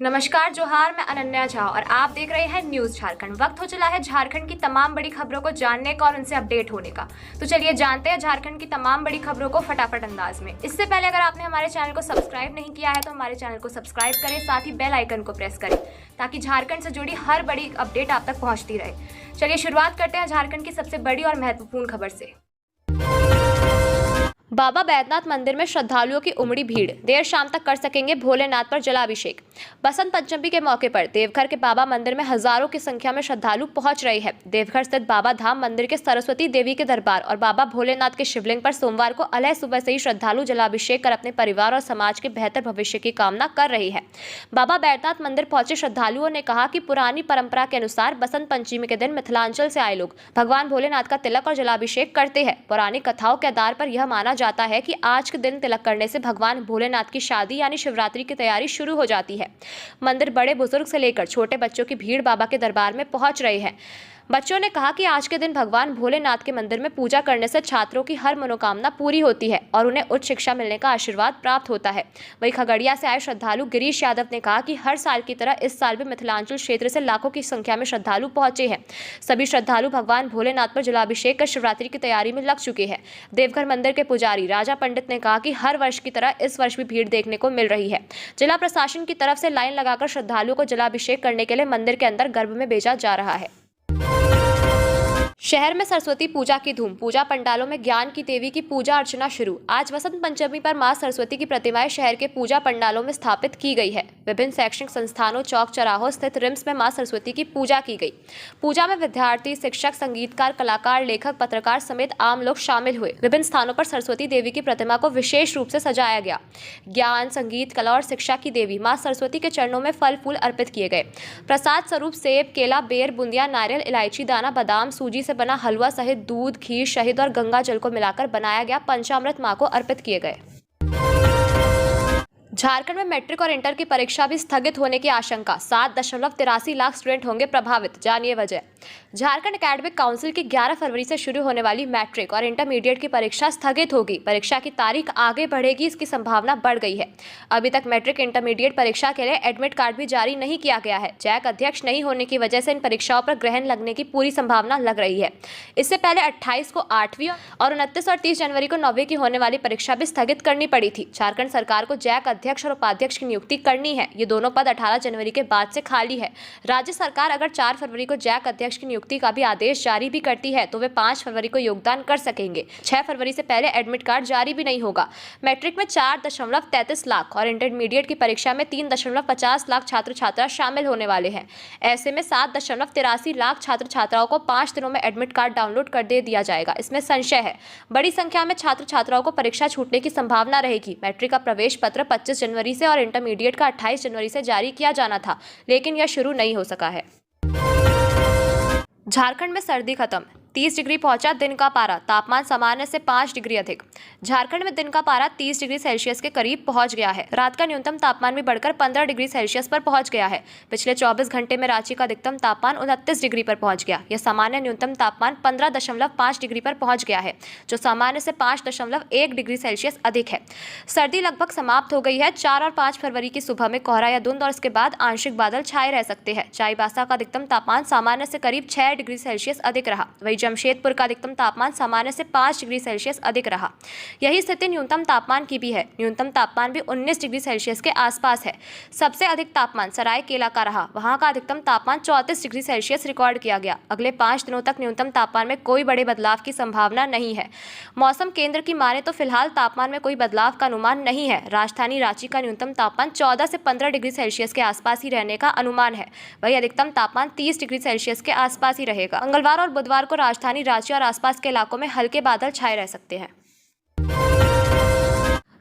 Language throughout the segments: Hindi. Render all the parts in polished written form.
नमस्कार जोहार, मैं अनन्या झा और आप देख रहे हैं न्यूज झारखंड। वक्त हो चला है झारखंड की तमाम बड़ी खबरों को जानने का और उनसे अपडेट होने का। तो चलिए जानते हैं झारखंड की तमाम बड़ी खबरों को फटाफट अंदाज में। इससे पहले अगर आपने हमारे चैनल को सब्सक्राइब नहीं किया है तो हमारे चैनल को सब्सक्राइब करें, साथ ही बेल आइकन को प्रेस करें ताकि झारखंड से जुड़ी हर बड़ी अपडेट आप तक पहुंचती रहे। चलिए शुरुआत करते हैं झारखंड की सबसे बड़ी और महत्वपूर्ण खबर से। बाबा बैद्यनाथ मंदिर में श्रद्धालुओं की उमड़ी भीड़, देर शाम तक कर सकेंगे भोलेनाथ पर जलाभिषेक। बसंत पंचमी के मौके पर देवघर के बाबा मंदिर में हजारों की संख्या में श्रद्धालु पहुंच रहे हैं। देवघर स्थित बाबा धाम मंदिर के सरस्वती देवी के दरबार और बाबा भोलेनाथ के शिवलिंग पर सोमवार को अलह सुबह से ही श्रद्धालु जलाभिषेक कर अपने परिवार और समाज के बेहतर भविष्य की कामना कर रहे हैं। बाबा बैद्यनाथ मंदिर पहुंचे श्रद्धालुओं ने कहा कि पुरानी परंपरा के अनुसार बसंत पंचमी के दिन मिथिलांचल से आए लोग भगवान भोलेनाथ का तिलक और जलाभिषेक करते हैं। पौराणिक कथाओं के आधार पर यह माना जाता है कि आज के दिन तिलक करने से भगवान भोलेनाथ की शादी यानी शिवरात्रि की तैयारी शुरू हो जाती है। मंदिर बड़े बुजुर्ग से लेकर छोटे बच्चों की भीड़ बाबा के दरबार में पहुंच रहे हैं। बच्चों ने कहा कि आज के दिन भगवान भोलेनाथ के मंदिर में पूजा करने से छात्रों की हर मनोकामना पूरी होती है और उन्हें उच्च शिक्षा मिलने का आशीर्वाद प्राप्त होता है। वहीं खगड़िया से आए श्रद्धालु गिरीश यादव ने कहा कि हर साल की तरह इस साल भी मिथिलांचल क्षेत्र से लाखों की संख्या में श्रद्धालु पहुंचे हैं। सभी श्रद्धालु भगवान भोलेनाथ पर जलाभिषेक कर शिवरात्रि की तैयारी में लग चुके हैं। देवघर मंदिर के पुजारी राजा पंडित ने कहा कि हर वर्ष की तरह इस वर्ष भी भीड़ देखने को मिल रही है। जिला प्रशासन की तरफ से लाइन लगाकर श्रद्धालुओं को जलाभिषेक करने के लिए मंदिर के अंदर गर्भ में भेजा जा रहा है। शहर में सरस्वती पूजा की धूम, पूजा पंडालों में ज्ञान की देवी की पूजा अर्चना शुरू। आज वसंत पंचमी पर मां सरस्वती की प्रतिमाएं शहर के पूजा पंडालों में स्थापित की गई है। विभिन्न शैक्षणिक संस्थानों, चौक चौराहों स्थित रिम्स में मां सरस्वती की पूजा की गई। पूजा में विद्यार्थी, शिक्षक, संगीतकार, कलाकार, लेखक, पत्रकार समेत आम लोग शामिल हुए। विभिन्न स्थानों पर सरस्वती देवी की प्रतिमा को विशेष रूप से सजाया गया। ज्ञान, संगीत, कला और शिक्षा की देवी मां सरस्वती के चरणों में फल फूल अर्पित किए गए। प्रसाद स्वरूप सेब, केला, बेर, बूंदिया, नारियल, इलायची दाना, बादाम, सूजी से बना हलवा सहित दूध, खीर, शहद और गंगा जल को मिलाकर बनाया गया पंचामृत मां को अर्पित किए गए। झारखंड में मैट्रिक और इंटर की परीक्षा भी स्थगित होने की आशंका, 7.83 लाख स्टूडेंट होंगे प्रभावित। जानिए वजह। झारखंड एकेडमिक काउंसिल की 11 फरवरी से शुरू होने वाली मैट्रिक और इंटरमीडिएट की परीक्षा स्थगित होगी। परीक्षा की तारीख आगे बढ़ेगी, इसकी संभावना बढ़ गई है। अभी तक मैट्रिक इंटरमीडिएट परीक्षा के लिए एडमिट कार्ड भी जारी नहीं किया गया है। जैक अध्यक्ष नहीं होने की वजह से इन परीक्षाओं पर ग्रहण लगने की पूरी संभावना लग रही है। इससे पहले 28 को 8वीं और 29 और 30 जनवरी को 9वीं की होने वाली परीक्षा भी स्थगित करनी पड़ी थी। झारखंड सरकार को जैक अध्यक्ष और उपाध्यक्ष की नियुक्ति करनी है। ये दोनों पद 18 जनवरी के बाद से खाली है। राज्य सरकार अगर 4 फरवरी को जैक अध्यक्ष की नियुक्ति का भी आदेश जारी भी करती है तो वे 5 फरवरी को योगदान कर सकेंगे। 6 फरवरी से पहले एडमिट कार्ड जारी भी नहीं होगा। मैट्रिक में 4.33 लाख और इंटरमीडिएट की परीक्षा में 3.50 लाख छात्र छात्रा शामिल होने वाले हैं। ऐसे में 7.83 लाख छात्र छात्राओं को 5 दिनों में एडमिट कार्ड डाउनलोड कर दे दिया जाएगा। इसमें संशय है, बड़ी संख्या में छात्र छात्राओं को परीक्षा छूटने की संभावना रहेगी। मैट्रिक का प्रवेश पत्र 25 जनवरी से और इंटरमीडिएट का 28 जनवरी से जारी किया जाना था, लेकिन यह शुरू नहीं हो सका है। झारखंड में सर्दी खत्म, 30 डिग्री पहुंचा दिन का पारा, तापमान सामान्य से 5 डिग्री अधिक। झारखंड में दिन का पारा 30 डिग्री सेल्सियस के करीब पहुंच गया है। रात का न्यूनतम तापमान भी बढ़कर 15 डिग्री सेल्सियस पर पहुंच गया है। पिछले 24 घंटे में रांची का अधिकतम तापमान 29 डिग्री पर पहुंच गया। यह सामान्य न्यूनतम तापमान 15.5 डिग्री पर पहुंच गया है, जो सामान्य से 5.1 डिग्री सेल्सियस अधिक है। सर्दी लगभग समाप्त हो गई है। 4 और 5 फरवरी की सुबह में कोहरा या धुंध और इसके बाद आंशिक बादल छाए रह सकते हैं। चाईबासा का अधिकतम तापमान सामान्य से करीब 6 डिग्री सेल्सियस अधिक रहा। वही जमशेदपुर का अधिकतम तापमान सामान्य से 5 डिग्री सेल्सियस अधिक रहा। यही स्थिति न्यूनतम तापमान की भी है। न्यूनतम तापमान भी 19 डिग्री सेल्सियस के आसपास है। सबसे अधिक तापमान सरायकेला का रहा। वहां का अधिकतम तापमान 34 डिग्री सेल्सियस रिकॉर्ड किया गया। अगले 5 दिनों तक न्यूनतम तापमान में कोई बड़े बदलाव की संभावना नहीं है। मौसम केंद्र की माने तो फिलहाल तापमान में कोई बदलाव का अनुमान नहीं है। राजधानी रांची का न्यूनतम तापमान 14 से 15 डिग्री सेल्सियस के आसपास ही रहने का अनुमान है। वही अधिकतम तापमान 30 डिग्री सेल्सियस के आसपास ही रहेगा। मंगलवार और बुधवार को राजधानी रांची और आसपास के इलाकों में हल्के बादल छाए रह सकते हैं।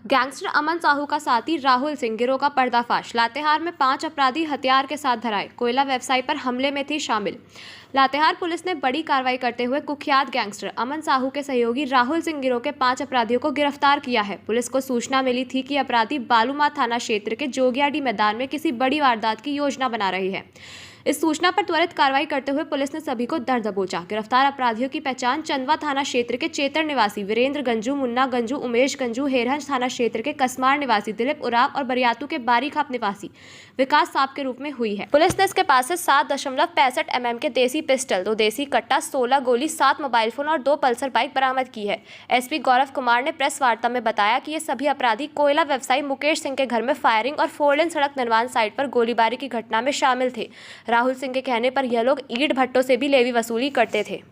गैंगस्टर अमन साहू का साथी राहुल सिंह गिरोह का पर्दाफाश। लातेहार में 5 अपराधी हथियार के साथ धराए, कोयला व्यवसायी पर हमले में थी शामिल। लातेहार पुलिस ने बड़ी कार्रवाई करते हुए कुख्यात गैंगस्टर अमन साहू के सहयोगी राहुल सिंह गिरोह के 5 अपराधियों को गिरफ्तार किया है। पुलिस को सूचना मिली थी कि अपराधी बालूमाथ थाना क्षेत्र के जोगियाडी मैदान में किसी बड़ी वारदात की योजना बना रहे हैं। इस सूचना पर त्वरित कार्रवाई करते हुए पुलिस ने सभी को धर दबोचा। गिरफ्तार अपराधियों की पहचान चंदवा थाना क्षेत्र के चेतर निवासी वीरेंद्र गंजू, मुन्ना गंजू, उमेश गंजू, हेरहंज थाना क्षेत्र के कसमार निवासी दिलीप उराव और बरियातू के बारीखाप निवासी विकास साहब के रूप में हुई है। पुलिस ने इसके पास से 7.65 mm के देसी पिस्टल, 2 देसी कट्टा, 16 गोली, 7 मोबाइल फोन और 2 पल्सर बाइक बरामद की है। एसपी गौरव कुमार ने प्रेस वार्ता में बताया कि ये सभी अपराधी कोयला व्यवसायी मुकेश सिंह के घर में फायरिंग और 4 लेन सड़क निर्माण साइट पर गोलीबारी की घटना में शामिल थे। राहुल सिंह के कहने पर यह लोग ईंट भट्टों से भी लेवी वसूली करते थे।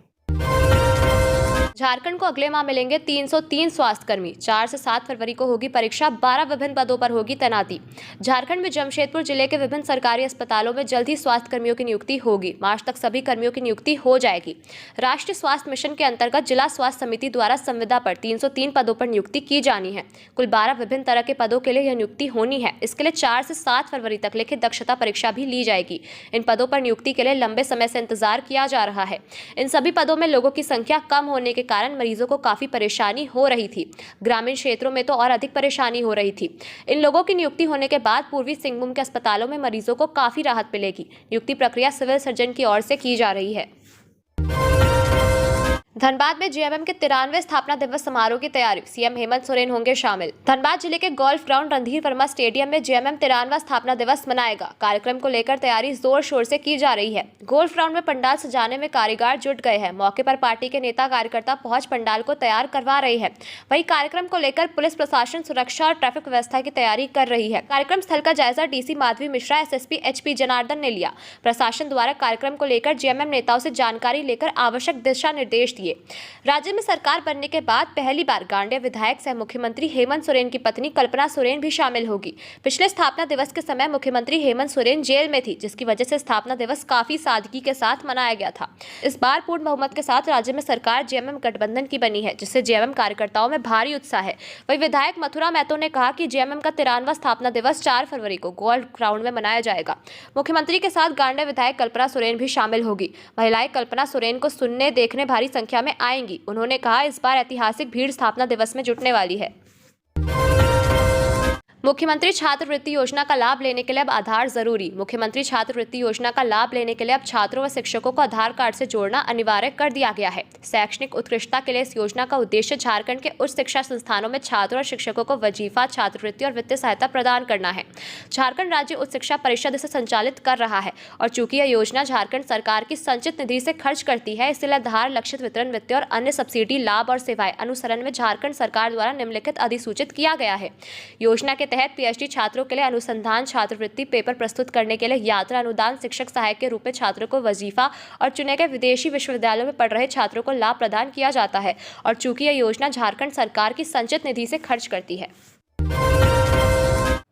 झारखंड को अगले माह मिलेंगे 303 स्वास्थ्यकर्मी। 4 से 7 फरवरी को होगी परीक्षा, 12 विभिन्न पदों पर होगी तैनाती। झारखंड में जमशेदपुर जिले के विभिन्न सरकारी अस्पतालों में जल्द ही स्वास्थ्य कर्मियों की नियुक्ति होगी। मार्च तक सभी कर्मियों की नियुक्ति हो जाएगी। राष्ट्रीय स्वास्थ्य मिशन के अंतर्गत जिला स्वास्थ्य समिति द्वारा संविदा पर 303 पदों पर नियुक्ति की जानी है। कुल 12 विभिन्न तरह के पदों के लिए यह नियुक्ति होनी है। इसके लिए 4 से 7 फरवरी तक लिखित दक्षता परीक्षा भी ली जाएगी। इन पदों पर नियुक्ति के लिए लंबे समय से इंतजार किया जा रहा है। इन सभी पदों में लोगों की संख्या कम होने के कारण मरीजों को काफी परेशानी हो रही थी। ग्रामीण क्षेत्रों में तो और अधिक परेशानी हो रही थी। इन लोगों की नियुक्ति होने के बाद पूर्वी सिंहभूम के अस्पतालों में मरीजों को काफी राहत मिलेगी। नियुक्ति प्रक्रिया सिविल सर्जन की ओर से की जा रही है। धनबाद में जेएमएम के 93वें स्थापना दिवस समारोह की तैयारी, सीएम हेमंत सोरेन होंगे शामिल। धनबाद जिले के golf ground Randhir Verma stadium में जेएमएम 93वां स्थापना दिवस मनाएगा। कार्यक्रम को लेकर तैयारी जोर शोर से की जा रही है। गोल्फ ग्राउंड में पंडाल सजाने में कारीगर जुट गए हैं। मौके पर पार्टी के नेता कार्यकर्ता पहुंच पंडाल को तैयार करवा रहे हैं। वहीं कार्यक्रम को लेकर पुलिस प्रशासन सुरक्षा और ट्रैफिक व्यवस्था की तैयारी कर रही है। कार्यक्रम स्थल का जायजा DC Madhavi Mishra, SSP HP Janardan ने लिया। प्रशासन द्वारा कार्यक्रम को लेकर जेएमएम नेताओं से जानकारी लेकर आवश्यक दिशा निर्देश दिए। राज्य में सरकार बनने के बाद पहली बार गांडेय विधायक सह मुख्यमंत्री हेमंत सोरेन की पत्नी कल्पना सोरेन भी शामिल होगी। पिछले स्थापना दिवस के समय मुख्यमंत्री हेमंत सोरेन जेल में थी, जिसकी वजह से स्थापना दिवस काफी सादगी के साथ मनाया गया था। इस बार पूर्ण बहुमत के साथ राज्य में सरकार जेएमएम गठबंधन की बनी है, जिससे जेएमएम कार्यकर्ताओं में भारी उत्साह है। वहीं विधायक मथुरा महतो ने कहा कि जेएमएम का 93वां स्थापना दिवस 4 फरवरी को गोल्फ ग्राउंड में मनाया जाएगा। मुख्यमंत्री के साथ गांडेय विधायक कल्पना सोरेन भी शामिल होगी। महिलाएं कल्पना सोरेन को सुनने देखने भारी संख्या में आएंगी। उन्होंने कहा इस बार ऐतिहासिक भीड़ स्थापना दिवस में जुटने वाली है। मुख्यमंत्री छात्रवृत्ति योजना का लाभ लेने के लिए अब आधार जरूरी। मुख्यमंत्री छात्रवृत्ति योजना का लाभ लेने के लिए अब छात्रों व शिक्षकों को आधार कार्ड से जोड़ना अनिवार्य कर दिया गया है। शैक्षणिक उत्कृष्टता के लिए इस योजना का उद्देश्य झारखंड के उच्च शिक्षा संस्थानों में छात्रों और शिक्षकों को वजीफा, छात्रवृत्ति और वित्तीय सहायता प्रदान करना है। झारखंड राज्य उच्च शिक्षा परिषद इसे संचालित कर रहा है और चूंकि यह योजना झारखंड सरकार की संचित निधि से खर्च करती है, इसलिए आधार लक्षित वितरण, वित्तीय और अन्य सब्सिडी लाभ और सेवाएं अनुसरण में झारखंड सरकार द्वारा निम्नलिखित अधिसूचित किया गया है। योजना के तहत पीएचडी छात्रों के लिए अनुसंधान छात्रवृत्ति पेपर प्रस्तुत करने के लिए यात्रा अनुदान, शिक्षक सहायक के रूप में छात्रों को वजीफा और चुने गए विदेशी विश्वविद्यालयों में पढ़ रहे छात्रों को लाभ प्रदान किया जाता है और चूंकि यह योजना झारखंड सरकार की संचित निधि से खर्च करती है।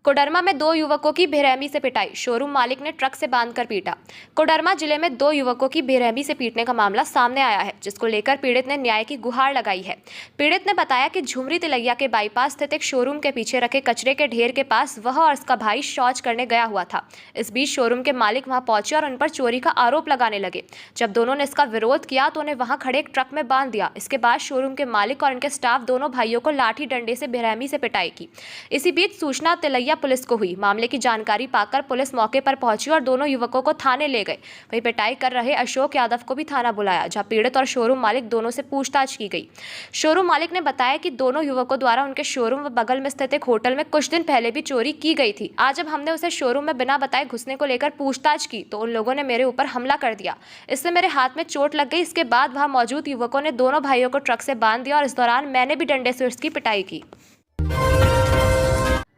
कोडरमा में 2 युवकों की बेरहमी से पिटाई, शोरूम मालिक ने ट्रक से बांधकर पीटा। कोडरमा जिले में 2 युवकों की बेरहमी से पीटने का मामला सामने आया है, जिसको लेकर पीड़ित ने न्याय की गुहार लगाई है। पीड़ित ने बताया कि झुमरी तिलैया के बाईपास स्थित एक शोरूम के पीछे रखे कचरे के ढेर के पास वह और उसका भाई शौच करने गया हुआ था। इस बीच शोरूम के मालिक वहां पहुंचे और उन पर चोरी का आरोप लगाने लगे। जब दोनों ने इसका विरोध किया तो उन्हें वहां खड़े एक ट्रक में बांध दिया। इसके बाद शोरूम के मालिक और उनके स्टाफ दोनों भाइयों को लाठी डंडे से बेरहमी से पिटाई की। इसी बीच सूचना तिलैया पुलिस को हुई। मामले की जानकारी पाकर पुलिस मौके पर पहुंची और दोनों युवकों को थाने ले गए। वहीं पिटाई कर रहे अशोक यादव को भी थाना बुलाया, जहां पीड़ित और शोरूम मालिक दोनों से पूछताछ की गई। शोरूम मालिक ने बताया कि दोनों युवकों द्वारा उनके शोरूम व बगल में स्थित एक होटल में कुछ दिन पहले भी चोरी की गई थी। आज जब हमने उसे शोरूम में बिना बताए घुसने को लेकर पूछताछ की तो उन लोगों ने मेरे ऊपर हमला कर दिया। इससे मेरे हाथ में चोट लग गई। इसके बाद वहां मौजूद युवकों ने दोनों भाइयों को ट्रक से बांध दिया और इस दौरान मैंने भी डंडे से उसकी पिटाई की।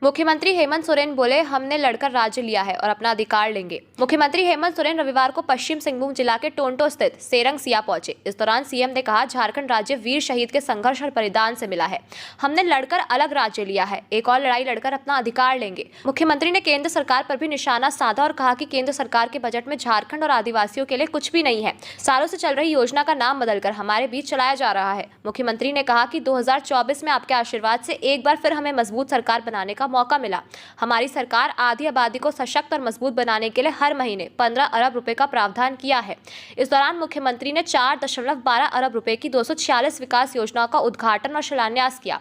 मुख्यमंत्री हेमंत सोरेन बोले, हमने लड़कर राज्य लिया है और अपना अधिकार लेंगे। मुख्यमंत्री हेमंत सोरेन रविवार को पश्चिम सिंहभूम जिला के टोंटो स्थित सेरंग सिया पहुंचे। इस दौरान सीएम ने कहा, झारखंड राज्य वीर शहीद के संघर्ष और बलिदान से मिला है। हमने लड़कर अलग राज्य लिया है, एक और लड़ाई लड़कर अपना अधिकार लेंगे। मुख्यमंत्री ने केंद्र सरकार पर भी निशाना साधा और कहा कि केंद्र सरकार के बजट में झारखंड और आदिवासियों के लिए कुछ भी नहीं है। सालों से चल रही योजना का नाम बदलकर हमारे बीच चलाया जा रहा है। मुख्यमंत्री ने कहा कि 2024 में आपके आशीर्वाद से एक बार फिर हमें मजबूत सरकार बनाने का मौका मिला। हमारी सरकार आधी आबादी को सशक्त और मजबूत बनाने के लिए हर महीने 15 अरब रुपए का प्रावधान किया है। इस दौरान मुख्यमंत्री ने 4.12 अरब रुपए की 246 विकास योजनाओं का उद्घाटन और शिलान्यास किया।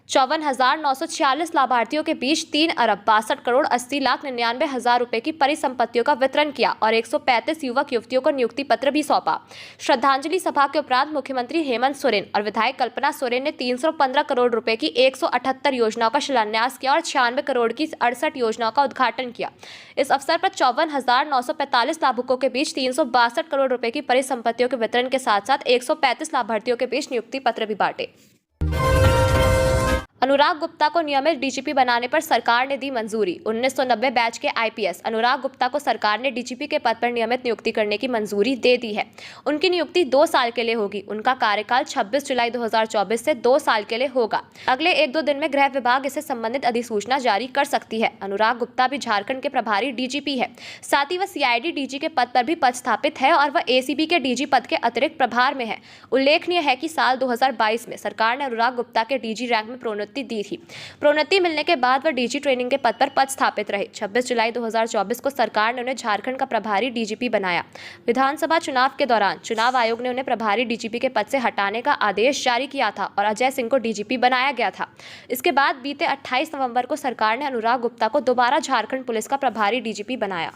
54,946 लाभार्थियों के बीच 3,62,80,99,000 रुपए की परिसंपत्तियों का वितरण किया और 135 युवक युवतियों को नियुक्ति पत्र भी सौंपा। श्रद्धांजलि सभा के उपरांत मुख्यमंत्री हेमंत सोरेन और विधायक कल्पना सोरेन ने 315 करोड़ रुपए की 178 योजनाओं का शिलान्यास किया और 96 करोड़ की 68 योजनाओं का उद्घाटन किया। इस अवसर पर 54,945 लाभुकों के बीच 362 करोड़ रुपए की परिसंपत्तियों के वितरण के साथ साथ 135 लाभार्थियों के बीच नियुक्ति पत्र भी बांटे। अनुराग गुप्ता को नियमित डीजीपी बनाने पर सरकार ने दी मंजूरी। 1990 बैच के आईपीएस अनुराग गुप्ता को सरकार ने डीजीपी के पद पर नियमित नियुक्ति करने की मंजूरी दे दी है। उनकी नियुक्ति 2 साल के लिए होगी। उनका कार्यकाल 26 जुलाई 2024 से 2 साल के लिए होगा। अगले 1-2 दिन में गृह विभाग इससे संबंधित अधिसूचना जारी कर सकती है। अनुराग गुप्ता भी झारखंड के प्रभारी डीजीपी है। साथ ही वह सीआईडी डीजी के पद पर भी पदस्थापित है और वह एसीबी के डीजी पद के अतिरिक्त प्रभार में है। उल्लेखनीय है कि साल 2022 में सरकार ने अनुराग गुप्ता के डीजी रैंक में प्रोन्नति दी थी। प्रोन्नति मिलने के बाद वह डीजी ट्रेनिंग के पद पर पदस्थापित रहे। 26 जुलाई 2024 को सरकार ने उन्हें झारखंड का प्रभारी डीजीपी बनाया। विधानसभा चुनाव के दौरान चुनाव आयोग ने उन्हें प्रभारी डीजीपी के पद से हटाने का आदेश जारी किया था और अजय सिंह को डीजीपी बनाया गया था। इसके बाद बीते 28 नवंबर को सरकार ने अनुराग गुप्ता को दोबारा झारखंड पुलिस का प्रभारी डीजीपी बनाया।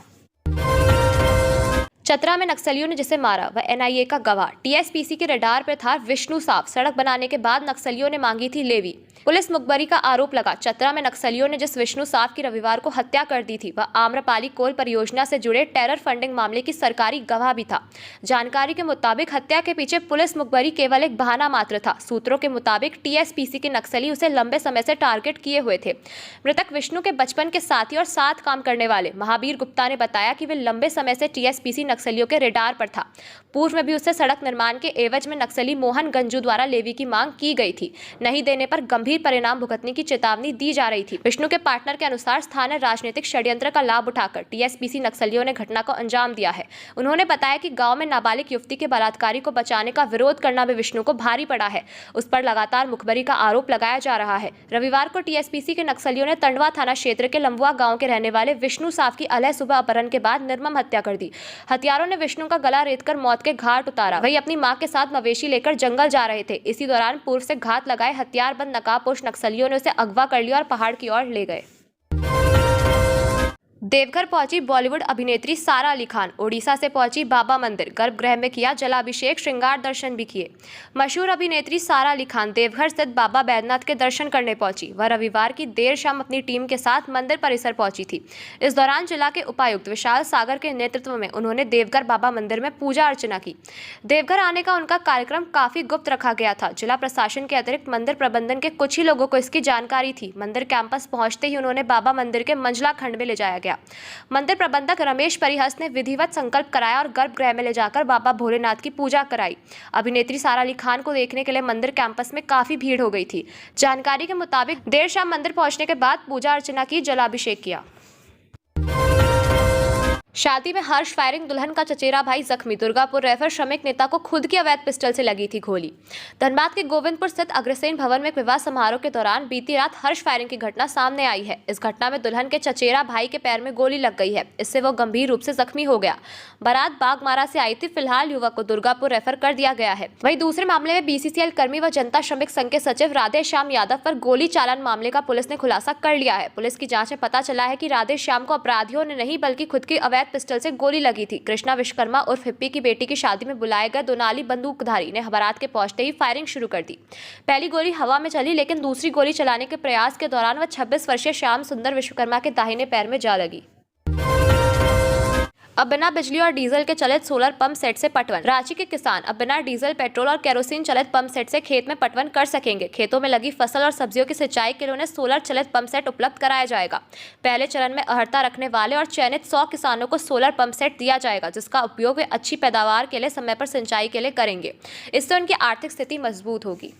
चतरा में नक्सलियों ने जिसे मारा वह एनआईए का गवाह। टीएसपीसी के रडार पर था विष्णु साफ। सड़क बनाने के बाद नक्सलियों ने मांगी थी लेवी। पुलिस मुखबरी का आरोप लगा। चतरा में नक्सलियों ने जिस विष्णु साफ की रविवार को हत्या कर दी थी वह आम्रपाली कोल परियोजना से जुड़े टेरर फंडिंग मामले की सरकारी गवाह भी था। जानकारी के मुताबिक हत्या के पीछे पुलिस मुखबरी केवल एक बहाना मात्र था। सूत्रों के मुताबिक टीएसपीसी के नक्सली उसे लंबे समय से टारगेट किए हुए थे। मृतक विष्णु के बचपन के साथी और साथ काम करने वाले महावीर गुप्ता ने बताया कि वे लंबे समय से टीएसपीसी नक्सलियों के रेडार पर था। पूर्व में भी उससे सड़क निर्माण के एवज में नक्सली मोहन गंजू द्वारा लेवी की मांग की गई थी। नहीं देने पर गंभीर परिणाम भुगतने की चेतावनी दी जा रही थी। विष्णु के पार्टनर के अनुसार स्थानीय राजनीतिक षड्यंत्र का लाभ उठाकर टीएसपीसी नक्सलियों ने घटना को अंजाम दिया है। उन्होंने बताया कि गांव में नाबालिग युवती के बलात्कारी को बचाने का विरोध करना भी विष्णु को भारी पड़ा है। उस पर लगातार मुखबरी का आरोप लगाया जा रहा है। रविवार को टीएसपीसी के नक्सलियों ने तंडवा थाना क्षेत्र के लंबुआ गाँव के रहने वाले विष्णु साफ की अलह सुबह अपहरण के बाद निर्मम हत्या कर दी। हत्यारों ने विष्णु का गला रेतकर मौत के घाट उतारा। वही अपनी मां के साथ मवेशी लेकर जंगल जा रहे थे। इसी दौरान पूर्व से घात लगाए हथियारबंद नकाबपोश नक्सलियों ने उसे अगवा कर लिया और पहाड़ की ओर ले गए। देवघर पहुंची बॉलीवुड अभिनेत्री सारा अली खान। ओडिशा से पहुंची बाबा मंदिर। गर्भगृह में किया जलाभिषेक, श्रृंगार दर्शन भी किए। मशहूर अभिनेत्री सारा अली खान देवघर स्थित बाबा बैद्यनाथ के दर्शन करने पहुंची। वह रविवार की देर शाम अपनी टीम के साथ मंदिर परिसर पहुंची थी। इस दौरान जिला के उपायुक्त विशाल सागर के नेतृत्व में उन्होंने देवघर बाबा मंदिर में पूजा अर्चना की। देवघर आने का उनका कार्यक्रम काफी गुप्त रखा गया था। जिला प्रशासन के अतिरिक्त मंदिर प्रबंधन के कुछ ही लोगों को इसकी जानकारी थी। मंदिर कैंपस पहुंचते ही उन्होंने बाबा मंदिर के मंझला खंड में ले जाया गया। मंदिर प्रबंधक रमेश परिहस ने विधिवत संकल्प कराया और गर्भगृह में ले जाकर बाबा भोलेनाथ की पूजा कराई। अभिनेत्री सारा अली खान को देखने के लिए मंदिर कैंपस में काफी भीड़ हो गई थी। जानकारी के मुताबिक देर शाम मंदिर पहुंचने के बाद पूजा अर्चना की, जलाभिषेक किया। शादी में हर्ष फायरिंग, दुल्हन का चचेरा भाई जख्मी। दुर्गापुर रेफर श्रमिक नेता को खुद की अवैध पिस्टल से लगी थी गोली। धनबाद के गोविंदपुर स्थित अग्रसेन भवन में एक विवाह समारोह के दौरान बीती रात हर्ष फायरिंग की घटना सामने आई है। इस घटना में दुल्हन के चचेरा भाई के पैर में गोली लग गई है। इससे वो गंभीर रूप से जख्मी हो गया। बारात बागमारा से आई थी। फिलहाल युवक को दुर्गापुर रेफर कर दिया गया है। वहीं दूसरे मामले में बीसीसीएल कर्मी व जनता श्रमिक संघ के सचिव राधे श्याम यादव पर गोली चालन मामले का पुलिस ने खुलासा कर लिया है। पुलिस की जांच में पता चला है कि राधे श्याम को अपराधियों ने नहीं बल्कि खुद की अवैध पिस्टल से गोली लगी थी। कृष्णा विश्वकर्मा उर्फ हिप्पी की बेटी की शादी में बुलाए गए दोनाली बंदूकधारी ने बारात के पहुंचते ही फायरिंग शुरू कर दी। पहली गोली हवा में चली, लेकिन दूसरी गोली चलाने के प्रयास के दौरान वह 26 वर्षीय श्याम सुंदर विश्वकर्मा के दाहिने पैर में जा लगी। अब बिना बिजली और डीजल के चलित सोलर पंप सेट से पटवन। रांची के किसान अब बिना डीजल, पेट्रोल और केरोसिन चलित पंप सेट से खेत में पटवन कर सकेंगे। खेतों में लगी फसल और सब्जियों की सिंचाई के लिए उन्हें सोलर चलित पंप सेट उपलब्ध कराया जाएगा। पहले चरण में अर्हता रखने वाले और चयनित 100 किसानों को सोलर पंप सेट दिया जाएगा, जिसका उपयोग वे अच्छी पैदावार के लिए समय पर सिंचाई के लिए करेंगे। इससे उनकी आर्थिक स्थिति मजबूत होगी।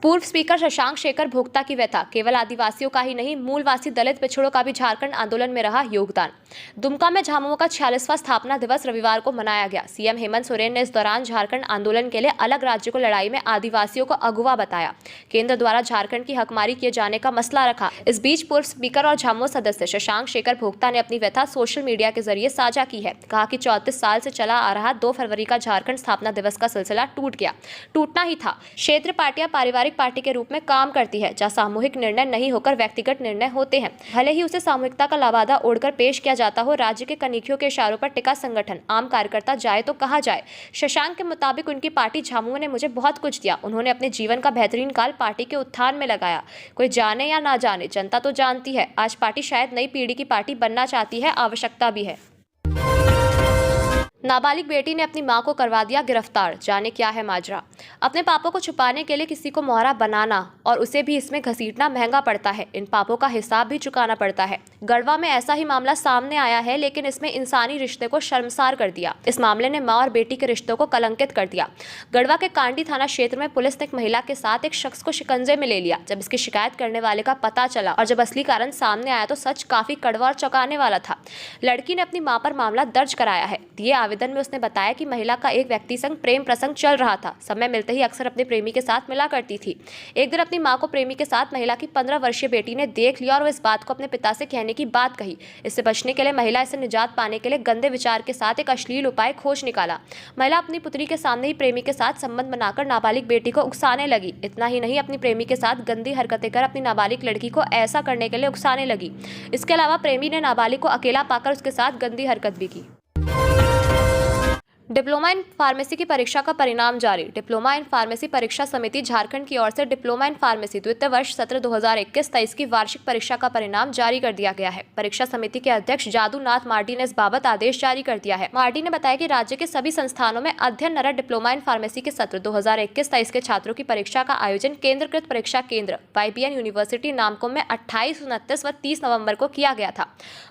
पूर्व स्पीकर शशांक शेखर भोक्ता की व्यथा। केवल आदिवासियों का ही नहीं, मूलवासी दलित पिछड़ों का भी झारखंड आंदोलन में रहा योगदान। दुमका में झामुमो का 46वां स्थापना दिवस रविवार को मनाया गया। सीएम हेमंत सोरेन ने इस दौरान झारखंड आंदोलन के लिए अलग राज्य को लड़ाई में आदिवासियों को अगुवा बताया। केंद्र द्वारा झारखंड की हकमारी किए जाने का मसला रखा। इस बीच पूर्व स्पीकर और झामुमो सदस्य शशांक शेखर भोक्ता ने अपनी व्यथा सोशल मीडिया के जरिए साझा की है। कहा कि 34 साल से चला आ रहा 2 फरवरी का झारखंड स्थापना दिवस का सिलसिला टूट गया, टूटना ही था। क्षेत्र पार्टियां पारिवारिक पारंपरिक पार्टी के रूप में काम करती है, जहां सामूहिक निर्णय नहीं होकर व्यक्तिगत निर्णय होते हैं। भले ही उसे सामूहिकता का लवादा ओढ़कर पेश किया जाता हो, राज्य के कनीखियों के इशारों पर टिका संगठन आम कार्यकर्ता जाए तो कहा जाए। शशांक के मुताबिक उनकी पार्टी झामुमो ने मुझे बहुत कुछ दिया। उन्होंने अपने जीवन का बेहतरीन काल पार्टी के उत्थान में लगाया। कोई जाने या ना जाने, जनता तो जानती है। आज पार्टी शायद नई पीढ़ी की पार्टी बनना चाहती है, आवश्यकता भी है। नाबालिग बेटी ने अपनी मां को करवा दिया गिरफ्तार, जाने क्या है माजरा। अपने पापों को छुपाने के लिए किसी को मोहरा बनाना और उसे भी इसमें घसीटना महंगा पड़ता है। इन पापों का हिसाब भी चुकाना पड़ता है। गढ़वा में ऐसा ही मामला सामने आया है, लेकिन इसमें इंसानी रिश्ते को शर्मसार कर दिया। इस मामले ने मां और बेटी के रिश्तों को कलंकित कर दिया। गढ़वा के कांडी थाना क्षेत्र में पुलिस ने एक महिला के साथ एक शख्स को शिकंजे में ले लिया। जब इसकी शिकायत करने वाले का पता चला और जब असली कारण सामने आया तो सच काफी कड़वा और चौंकाने वाला था। लड़की ने अपनी मां पर मामला दर्ज कराया है। दिए आवेदन में उसने बताया कि महिला का एक व्यक्ति संग प्रेम प्रसंग चल रहा था। समय मिलते ही अक्सर अपने प्रेमी के साथ मिला करती थी। एक दिन अपनी मां को प्रेमी के साथ महिला की 15 वर्षीय बेटी ने देख लिया और वो इस बात को अपने पिता से कहने की बात कही। इससे बचने के लिए महिला इसे निजात पाने के लिए गंदे विचार के साथ एक अश्लील उपाय खोज निकाला। महिला अपनी पुत्री के सामने ही प्रेमी के साथ संबंध बनाकर नाबालिग बेटी को उकसाने लगी। इतना ही नहीं, अपनी प्रेमी के साथ गंदी हरकतें कर अपनी नाबालिग लड़की को ऐसा करने के लिए उकसाने लगी। इसके अलावा प्रेमी ने नाबालिग को अकेला पाकर उसके साथ गंदी हरकत भी की। डिप्लोमा इन फार्मेसी की परीक्षा का परिणाम जारी। डिप्लोमा इन फार्मेसी परीक्षा समिति झारखंड की ओर से डिप्लोमा इन फार्मेसी द्वितीय वर्ष सत्र 2021-23 की वार्षिक परीक्षा का परिणाम जारी कर दिया गया है। परीक्षा समिति के अध्यक्ष जादूनाथ मार्डी ने इस बाबत आदेश जारी कर दिया है। मार्डी ने बताया कि राज्य के सभी संस्थानों में अध्ययनरत डिप्लोमा इन फार्मेसी के सत्र 2021-23 के छात्रों की परीक्षा का आयोजन केंद्रीकृत परीक्षा केंद्र YBN यूनिवर्सिटी नामकुम में 28, 29 व 30 नवंबर को किया गया था।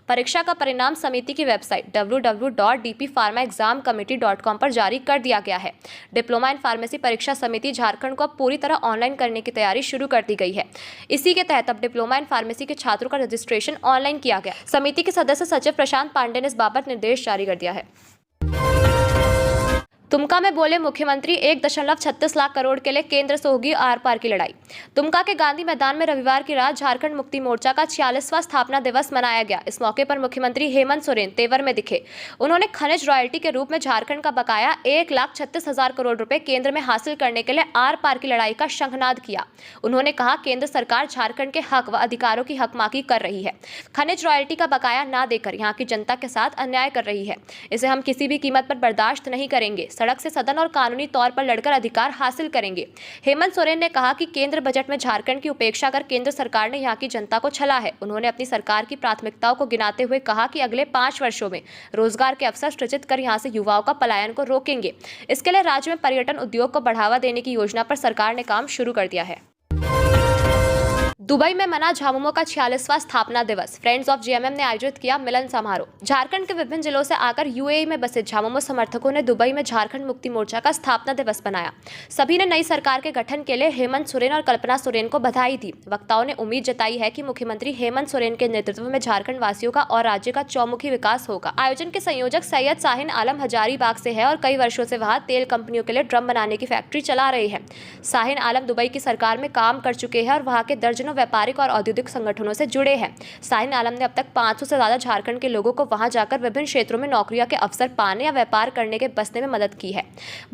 परीक्षा का परिणाम समिति की वेबसाइट www.dppharmaexamcommittee.com पर जारी कर दिया गया है। डिप्लोमा इन फार्मेसी परीक्षा समिति झारखंड को अब पूरी तरह ऑनलाइन करने की तैयारी शुरू कर दी गई है। इसी के तहत अब डिप्लोमा इन फार्मेसी के छात्रों का रजिस्ट्रेशन ऑनलाइन किया गया। समिति के सदस्य सचिव प्रशांत पांडे ने इस बाबत निर्देश जारी कर दिया है। दुमका में बोले मुख्यमंत्री, 1.36 लाख करोड़ के लिए केंद्र से होगी आर पार की लड़ाई। दुमका के गांधी मैदान में रविवार की रात झारखंड मुक्ति मोर्चा का 46वां स्थापना दिवस मनाया गया। इस मौके पर मुख्यमंत्री हेमंत सोरेन तेवर में दिखे। उन्होंने खनिज रॉयल्टी के रूप में झारखंड का बकाया 1,36,000 करोड़ रुपए केंद्र में हासिल करने के लिए आर पार की लड़ाई का शंखनाद किया। उन्होंने कहा, केंद्र सरकार झारखंड के हक व अधिकारों की हकमाकी कर रही है। खनिज रॉयल्टी का बकाया न देकर यहाँ की जनता के साथ अन्याय कर रही है। इसे हम किसी भी कीमत पर बर्दाश्त नहीं करेंगे। सड़क से सदन और कानूनी तौर पर लड़कर अधिकार हासिल करेंगे। हेमंत सोरेन ने कहा कि केंद्र बजट में झारखंड की उपेक्षा कर केंद्र सरकार ने यहां की जनता को छला है। उन्होंने अपनी सरकार की प्राथमिकताओं को गिनाते हुए कहा कि अगले 5 वर्षों में रोजगार के अवसर सृजित कर यहां से युवाओं का पलायन को रोकेंगे। इसके लिए राज्य में पर्यटन उद्योग को बढ़ावा देने की योजना पर सरकार ने काम शुरू कर दिया है। दुबई में मना झामुमो का 46वां स्थापना दिवस। फ्रेंड्स ऑफ जेएमएम ने आयोजित किया मिलन समारोह। झारखंड के विभिन्न जिलों से आकर यूएई में बसे झामुमो समर्थकों ने दुबई में झारखंड मुक्ति मोर्चा का स्थापना दिवस मनाया। सभी ने नई सरकार के गठन के लिए हेमंत सोरेन और कल्पना सोरेन को बधाई दी। वक्ताओं ने उम्मीद जताई है कि मुख्यमंत्री हेमंत सोरेन के नेतृत्व में झारखंड वासियों का और राज्य का चौमुखी विकास होगा। आयोजन के संयोजक सैयद शाहीन आलम हजारीबाग से है और कई वर्षों से वहां तेल कंपनियों के लिए ड्रम बनाने की फैक्ट्री चला रहे हैं। शाहीन आलम दुबई की सरकार में काम कर चुके हैं और वहां के दर्जनों व्यापारिक और औद्योगिक संगठनों से जुड़े हैं। शाहीन आलम ने अब तक 500 से ज्यादा झारखंड के लोगों को वहां जाकर विभिन्न क्षेत्रों में नौकरियों के अवसर पाने या व्यापार करने के बसने में मदद की है।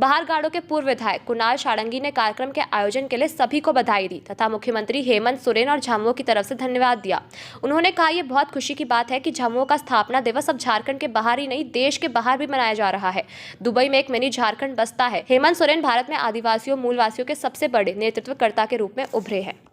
बहारगाड़ो के पूर्व विधायक कुणाल सारंगी ने कार्यक्रम के आयोजन के लिए सभी को बधाई दी तथा मुख्यमंत्री हेमंत सोरेन और झामुमो की तरफ से धन्यवाद दिया। उन्होंने कहा, यह बहुत खुशी की बात है कि झामुमो का स्थापना दिवस अब झारखंड के बाहर ही नहीं, देश के बाहर भी मनाया जा रहा है। दुबई में एक मिनी झारखंड बसता है। हेमंत सोरेन भारत में आदिवासियों मूलवासियों के सबसे बड़े नेतृत्वकर्ता के रूप में उभरे हैं।